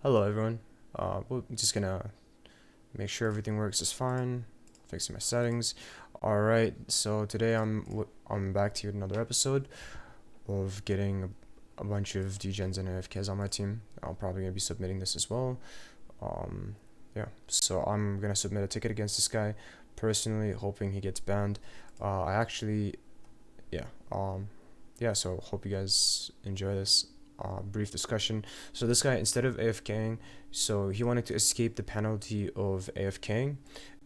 Hello everyone. We're just gonna make sure everything works just fine. Fixing my settings. All right. So today I'm back to you with another episode of getting a bunch of degens and AFKs on my team. I'm probably gonna be submitting this as well. Yeah. So I'm gonna submit a ticket against this guy personally, hoping he gets banned. I actually, yeah. Yeah. So hope you guys enjoy this. Brief discussion. So this guy, instead of AFKing, so he wanted to escape the penalty of AFKing,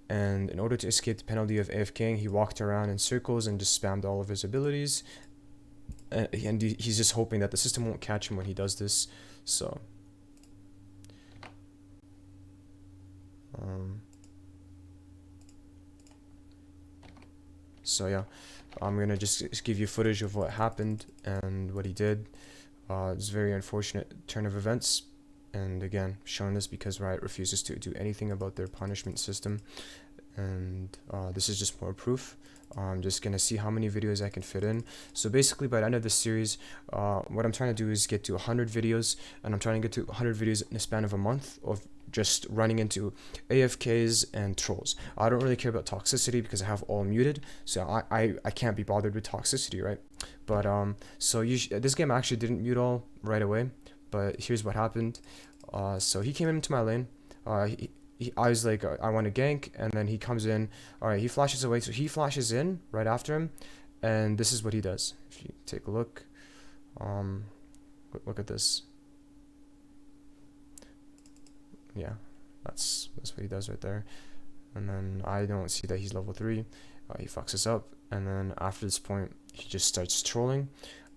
and in order to escape the penalty of AFKing, he walked around in circles and just spammed all of his abilities, and he's just hoping that the system won't catch him when he does this. So um, yeah, I'm gonna just give you footage of what happened and what he did. It's a very unfortunate turn of events, and again, showing this because Riot refuses to do anything about their punishment system, and this is just more proof. I'm just gonna see how many videos I can fit in. So basically, by the end of this series, what I'm trying to do is get to 100 videos, and I'm trying to get to 100 videos in the span of a month of just running into AFKs and trolls. I don't really care about toxicity because I have all muted, so I can't be bothered with toxicity, right? But so this game actually didn't mute all right away, but here's what happened. So he came into my lane. I was like, I want to gank, and then he comes in. All right, he flashes away, so he flashes in right after him, and this is what he does. If you take a look, look at this. Yeah, that's what he does right there. And then I don't see that he's level 3. He fucks us up, and then after this point, he just starts trolling.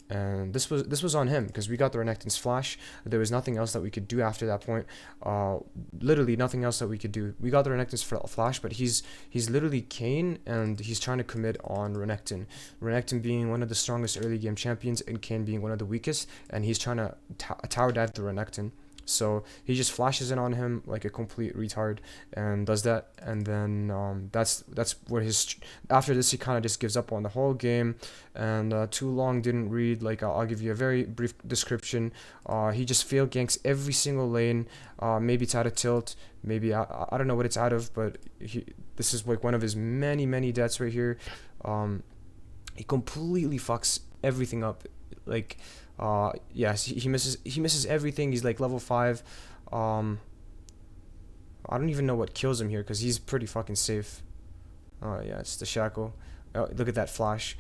And this was on him because we got the Renekton's flash. There was nothing else that we could do after that point. Literally nothing else that we could do. We got the Renekton's flash, but he's literally Kayne, and he's trying to commit on Renekton. Renekton being one of the strongest early game champions, and Kayne being one of the weakest, and he's trying to tower dive the Renekton. So he just flashes in on him like a complete retard and does that, and then that's where his after this he kind of just gives up on the whole game, and too long didn't read. Like I'll give you a very brief description. He just failed ganks every single lane. Maybe it's out of tilt, maybe I don't know what it's out of, but this is like one of his many deaths right here. He completely fucks everything up, like yes, he misses everything. He's like level 5. I don't even know what kills him here because he's pretty fucking safe. Yeah, it's the shackle. Look at that flash.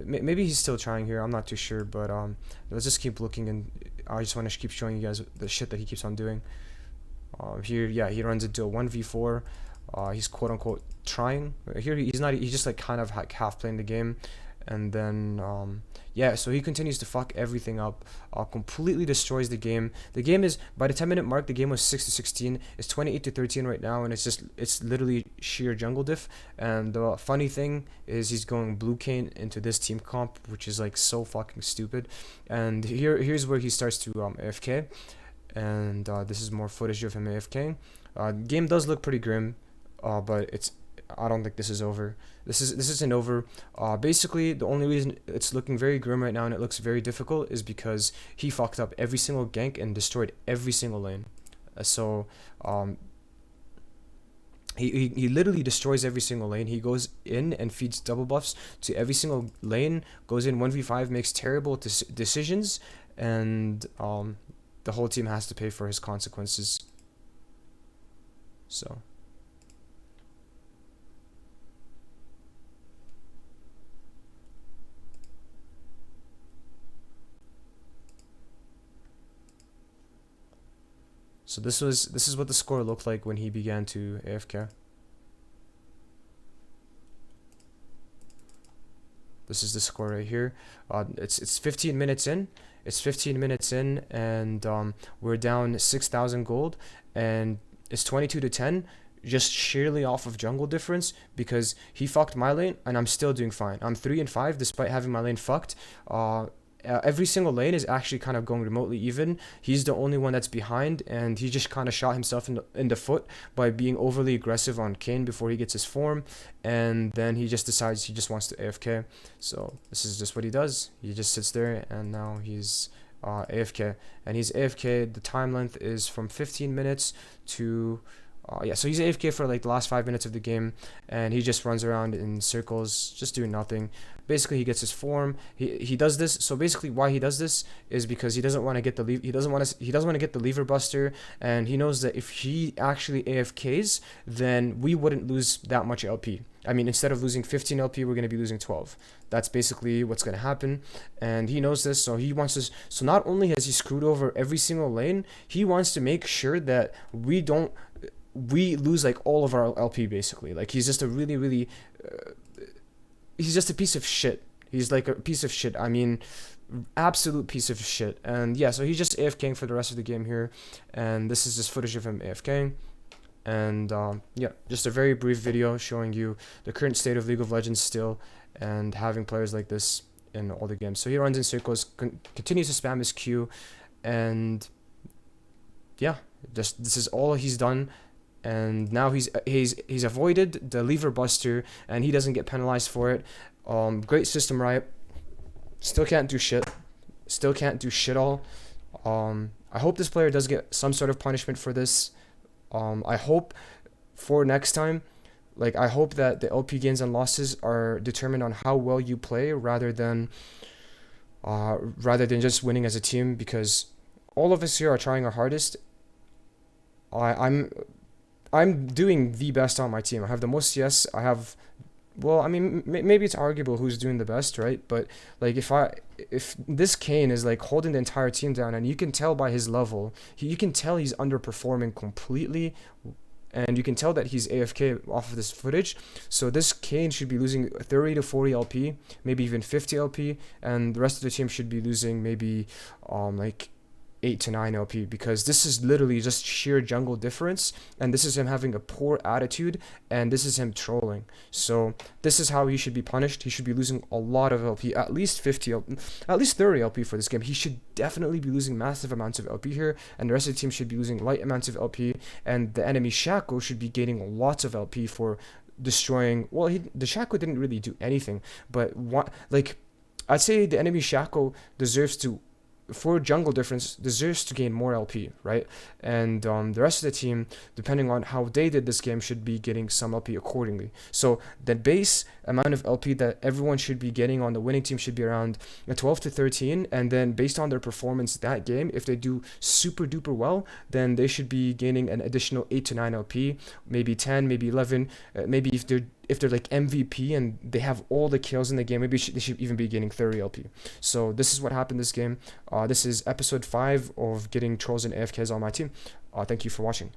Maybe he's still trying here, I'm not too sure, but let's just keep looking, and I just want to keep showing you guys the shit that he keeps on doing. Here, yeah, he runs into a 1v4. He's quote unquote trying. Here he's not, he's just like kind of half playing the game. And then yeah, so he continues to fuck everything up, completely destroys the game. The game is, by the 10-minute mark, the game was 6-16. It's 28-13 right now, and it's literally sheer jungle diff. And the funny thing is he's going blue Kayne into this team comp, which is like so fucking stupid. And here's where he starts to AFK, and this is more footage of him AFKing. Game does look pretty grim, but I don't think this is over. This isn't over. Basically, the only reason it's looking very grim right now and it looks very difficult is because he fucked up every single gank and destroyed every single lane. So he literally destroys every single lane. He goes in and feeds double buffs to every single lane. Goes in 1v5, makes terrible decisions, and the whole team has to pay for his consequences. So. So this is what the score looked like when he began to AFK. This is the score right here. It's 15 minutes in. It's 15 minutes in, and we're down 6,000 gold, and it's 22-10, just sheerly off of jungle difference because he fucked my lane, and I'm still doing fine. I'm 3-5 despite having my lane fucked. Every single lane is actually kind of going remotely even. He's the only one that's behind, and he just kind of shot himself in the foot by being overly aggressive on Kayne before he gets his form, and then he just decides he just wants to AFK. So this is just what he does. He just sits there, and now he's AFK, and he's AFK. The time length is from 15 minutes to yeah, so he's AFK for like the last 5 minutes of the game, and he just runs around in circles, just doing nothing. Basically, he gets his form. He does this. So basically, why he does this is because he doesn't want to get the he doesn't want to get the lever buster, and he knows that if he actually AFKs, then we wouldn't lose that much LP. I mean, instead of losing 15 LP, we're going to be losing 12. That's basically what's going to happen, and he knows this, so he wants this. So not only has he screwed over every single lane, he wants to make sure that we lose like all of our LP basically. Like he's just a really he's just a piece of shit. He's like a piece of shit. I mean, absolute piece of shit. And yeah, so he's just AFKing for the rest of the game here, and this is just footage of him AFKing. And yeah, just a very brief video showing you the current state of League of Legends still, and having players like this in all the games. So he runs in circles, continues to spam his Q, and yeah, just this is all he's done. And now he's avoided the lever buster, and he doesn't get penalized for it. Great system, right? Still can't do shit. Still can't do shit all. I hope this player does get some sort of punishment for this. I hope for next time, like I hope that the LP gains and losses are determined on how well you play rather than just winning as a team, because all of us here are trying our hardest. I'm doing the best on my team. I have the most CS. I have, well, I mean, maybe it's arguable who's doing the best, right? But like, if this Kayne is like holding the entire team down, and you can tell by his level, you can tell he's underperforming completely, and you can tell that he's AFK off of this footage. So this Kayne should be losing 30 to 40 LP, maybe even 50 LP, and the rest of the team should be losing maybe like 8 to 9 LP, because this is literally just sheer jungle difference, and this is him having a poor attitude, and this is him trolling. So this is how he should be punished. He should be losing a lot of LP, at least 50 LP, at least 30 LP for this game. He should definitely be losing massive amounts of LP here, and the rest of the team should be losing light amounts of LP, and the enemy Shaco should be gaining lots of LP for destroying, well, the Shaco didn't really do anything, but like I'd say the enemy Shaco deserves to, for jungle difference, deserves to gain more LP, right? And the rest of the team, depending on how they did this game, should be getting some LP accordingly. So the base amount of LP that everyone should be getting on the winning team should be around 12 to 13, and then based on their performance that game, if they do super duper well, then they should be gaining an additional 8 to 9 LP, maybe 10, maybe 11, maybe if they're like MVP and they have all the kills in the game, maybe they should even be gaining 30 LP. So this is what happened this game. This is episode 5 of getting trolls and AFKs on my team. Thank you for watching.